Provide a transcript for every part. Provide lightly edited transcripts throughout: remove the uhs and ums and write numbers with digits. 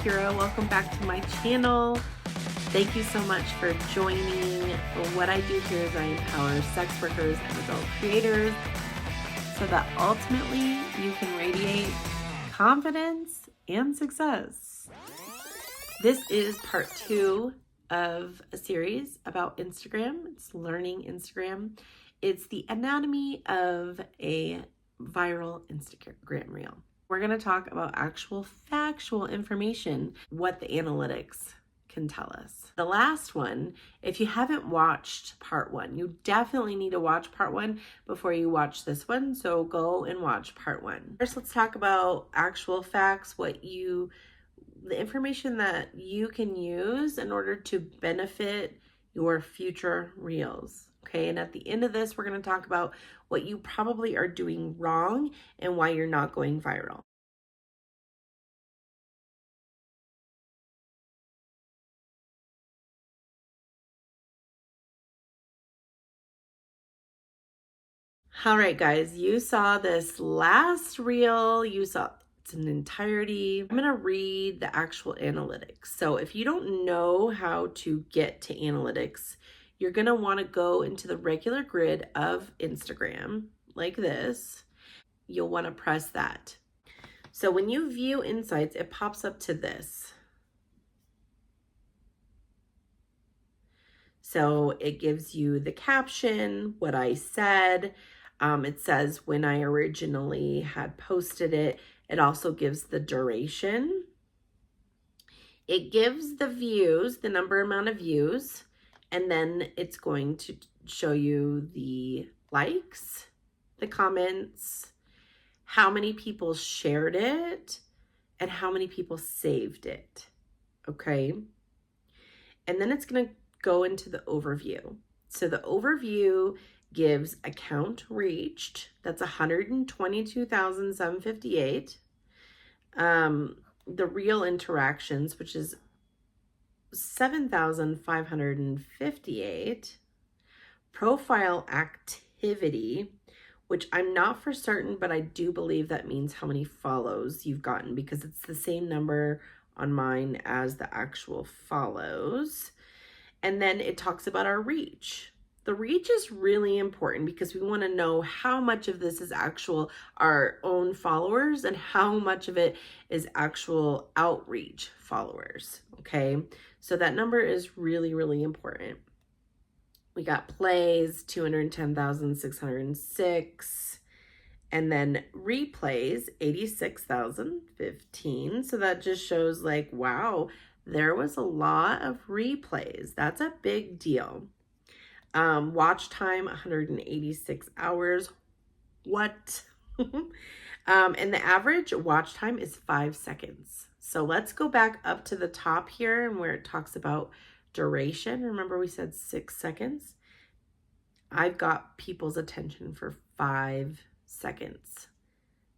Kira. Welcome back to my channel. Thank you so much for joining. What I do here is I empower sex workers and adult creators so that ultimately you can radiate confidence and success. This is part 2 of a series about Instagram. It's learning Instagram. It's the anatomy of a viral Instagram reel. We're going to talk about actual factual information, what the analytics can tell us. The last one, if you haven't watched part 1, you definitely need to watch part 1 before you watch this one. So go and watch part 1. First, let's talk about actual facts, the information that you can use in order to benefit your future reels. Okay, and at the end of this, we're going to talk about what you probably are doing wrong and why you're not going viral. All right, guys, you saw this last reel. You saw it's in entirety. I'm going to read the actual analytics. So if you don't know how to get to analytics, you're going to want to go into the regular grid of Instagram like this. You'll want to press that. So when you view insights, it pops up to this. So it gives you the caption, what I said. It says when I originally had posted it. It also gives the duration. It gives the views, the amount of views, and then it's going to show you the likes, the comments, how many people shared it, and how many people saved it. Okay. And then it's going to go into the overview. So the overview gives account reached. That's 122,758. The real interactions, which is 7,558. Profile activity, which I'm not for certain, but I do believe that means how many follows you've gotten because it's the same number on mine as the actual follows. And then it talks about our reach. The reach is really important because we want to know how much of this is actual our own followers and how much of it is actual outreach followers. Okay, so that number is really, really important. We got plays, 210,606, and then replays, 86,015. So that just shows like, wow, there was a lot of replays. That's a big deal. Watch time, 186 hours. What? And the average watch time is 5 seconds. So let's go back up to the top here and where it talks about duration. Remember we said 6 seconds. I've got people's attention for 5 seconds.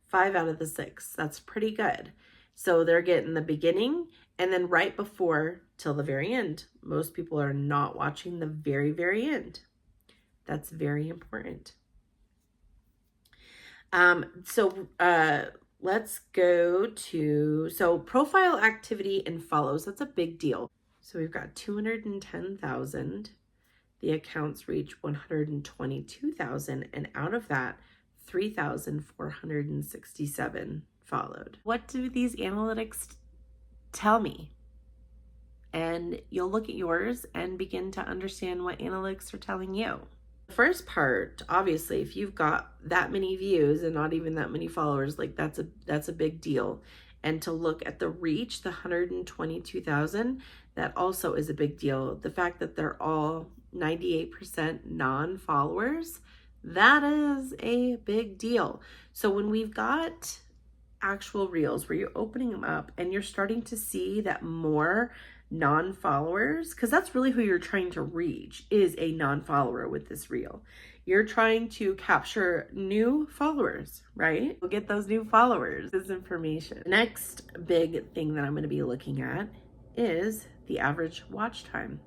5 out of the 6. That's pretty good. So they're getting the beginning and then right before till the very end. Most people are not watching the very, very end. That's very important. Let's go to, profile activity and follows. That's a big deal. So we've got 210,000. The accounts reach 122,000. And out of that, 3,467 followed. What do these analytics tell me? And you'll look at yours and begin to understand what analytics are telling you. The first part, obviously, if you've got that many views and not even that many followers, like that's a big deal. And to look at the reach, the 122,000, that also is a big deal. The fact that they're all 98% non-followers, that is a big deal. So when we've got actual reels where you're opening them up and you're starting to see that more non-followers, because that's really who you're trying to reach, is a non-follower with this reel. You're trying to capture new followers, right? We'll get those new followers, this information. Next big thing that I'm going to be looking at is the average watch time.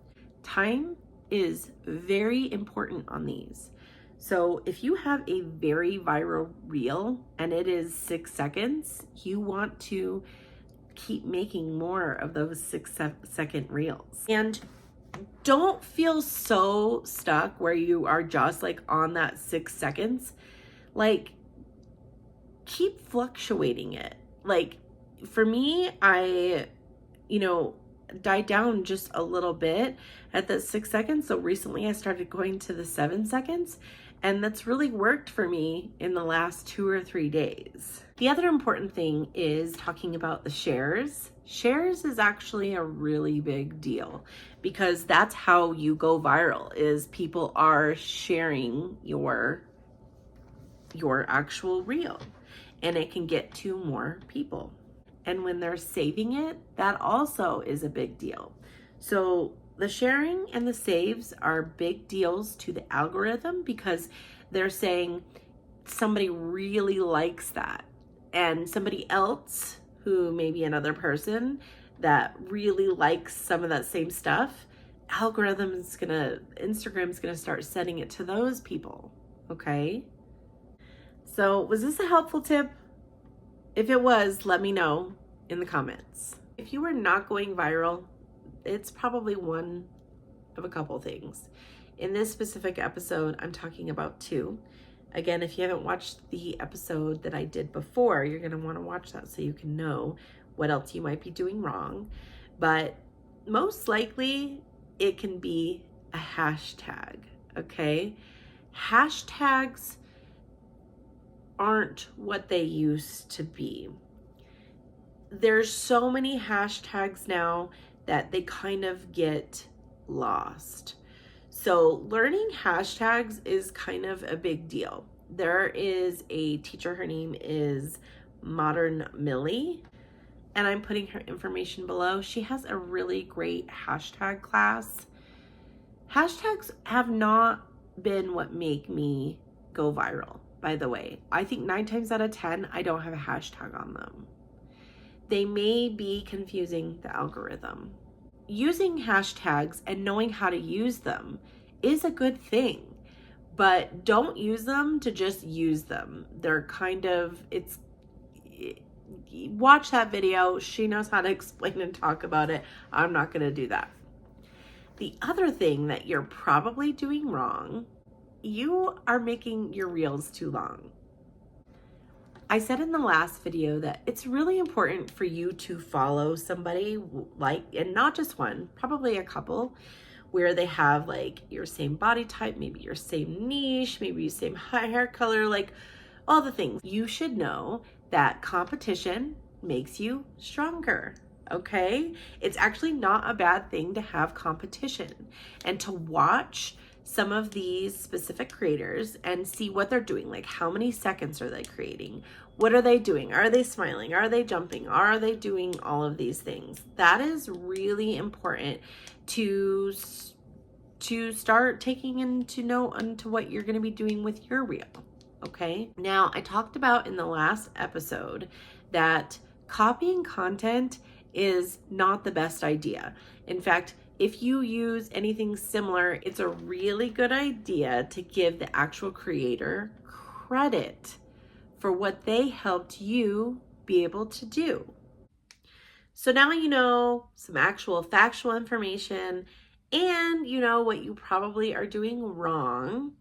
Time is very important on these. So if you have a very viral reel and it is 6 seconds, you want to keep making more of those 6-second reels. And don't feel so stuck where you are just like on that 6 seconds. Like, keep fluctuating it. Like, for me, I, died down just a little bit at the 6 seconds. So recently I started going to the 7 seconds, and that's really worked for me in the last 2 or 3 days. The other important thing is talking about the shares. Shares is actually a really big deal because that's how you go viral, is people are sharing your actual reel, and it can get to more people. And when they're saving it, that also is a big deal. So the sharing and the saves are big deals to the algorithm because they're saying somebody really likes that. And somebody else, who may be another person that really likes some of that same stuff, Instagram's gonna start sending it to those people, okay? So was this a helpful tip? If it was, let me know in the comments. If you are not going viral, it's probably one of a couple things. In this specific episode, I'm talking about 2. Again, if you haven't watched the episode that I did before, you're going to want to watch that so you can know what else you might be doing wrong. But most likely, it can be a hashtag, okay? Hashtags aren't what they used to be. There's so many hashtags now that they kind of get lost. So learning hashtags is kind of a big deal. There is a teacher, her name is Modern Millie, and I'm putting her information below. She has a really great hashtag class. Hashtags have not been what make me go viral, by the way. I think 9 times out of 10, I don't have a hashtag on them. They may be confusing the algorithm. Using hashtags and knowing how to use them is a good thing, but don't use them to just use them. They're watch that video. She knows how to explain and talk about it. I'm not going to do that. The other thing that you're probably doing wrong, you are making your reels too long. I said in the last video that it's really important for you to follow somebody and not just one, probably a couple, where they have like your same body type, maybe your same niche, maybe your same hair color, like all the things. You should know that competition makes you stronger, okay? It's actually not a bad thing to have competition and to watch some of these specific creators and see what they're doing. Like, how many seconds are they creating? What are they doing? Are they smiling? Are they jumping? Are they doing all of these things? That is really important to start taking into what you're going to be doing with your reel. Okay. Now, I talked about in the last episode that copying content is not the best idea. In fact, if you use anything similar, it's a really good idea to give the actual creator credit for what they helped you be able to do. So now you know some actual factual information, and you know what you probably are doing wrong.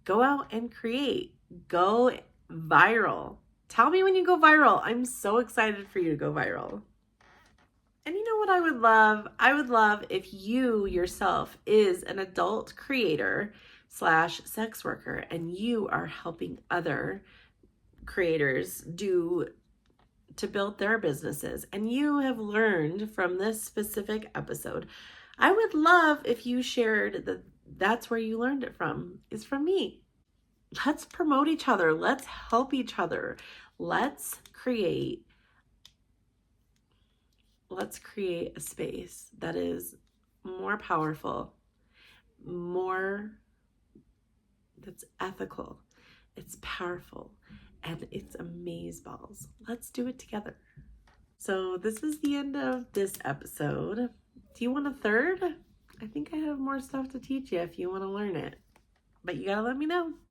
Go out and create. Go viral. Tell me when you go viral. I'm so excited for you to go viral. And you know what I would love? I would love if you yourself is an adult creator / sex worker, and you are helping other creators to build their businesses, and you have learned from this specific episode. I would love if you shared that's where you learned it from, is from me. Let's promote each other. Let's help each other. Let's create a space that is more powerful, that's ethical, it's powerful, and it's amazeballs. Let's do it together. So this is the end of this episode. Do you want a third? I think I have more stuff to teach you if you want to learn it, but you gotta let me know.